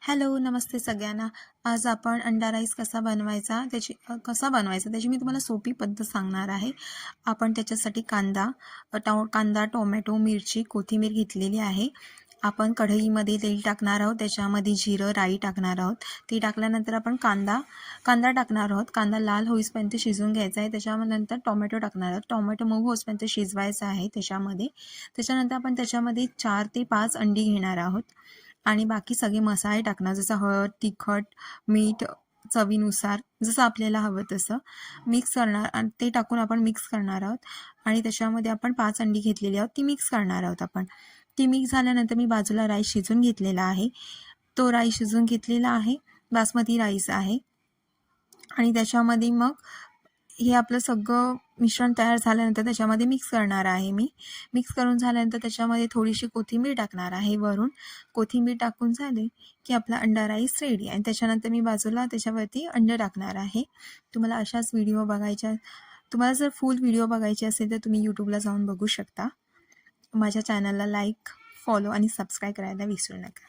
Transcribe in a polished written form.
Hello, नमस्ते सगळ्यांना. आज आपण अंडा राईस कसा बनवायचा त्याची मी तुम्हाला सोपी पद्धत सांगणार आहे. आपण त्याच्यासाठी कांदा, टोमॅटो, मिरची, कोथिंबीर घेतलेली आहे. आपण कढईमध्ये तेल टाकणार आहोत, त्याच्यामध्ये जिरं, राई टाकणार आहोत. ते टाकल्यानंतर आपण कांदा टाकणार आहोत. कांदा लाल होईपर्यंत शिजवून घ्यायचा आहे. त्याच्यानंतर टोमॅटो टाकणार आहोत. टोमॅटो मऊ होईपर्यंत शिजवायचा आहे त्याच्यानंतर आपण त्याच्यामध्ये 4 ते 5 अंडी घेणार आहोत आणि बाकी सगळे मसाले टाकणार, जसं हळद, तिखट, मीठ चवीनुसार जसं आपल्याला हवं तसं मिक्स करणार आणि ते टाकून आपण मिक्स करणार आहोत. आणि त्याच्यामध्ये आपण 5 अंडी घेतलेली आहोत, ती मिक्स करणार आहोत आपण. ती मिक्स झाल्यानंतर मी बाजूला राईस शिजून घेतलेला आहे. तो राईस शिजून घेतलेला आहे, बासमती राईस आहे. आणि त्याच्यामध्ये मग हे आपलं सगळं मिश्रण तयार झाल्यानंतर त्याच्यामध्ये मिक्स करणार आहे मी. मिक्स करून झाल्यानंतर त्याच्यामध्ये थोडीशी कोथिंबीर टाकणार आहे वरून. कोथिंबीर टाकून झाले की आपला अंडा राईस रेडी. आणि त्याच्यानंतर मी बाजूला त्याच्यावरती अंडं टाकणार आहे. तुम्हाला जर फुल व्हिडिओ बघायचे असेल तर तुम्ही यूट्यूबला जाऊन बघू शकता. माझ्या चॅनलला लाईक, फॉलो आणि सबस्क्राईब करायला विसरू नका.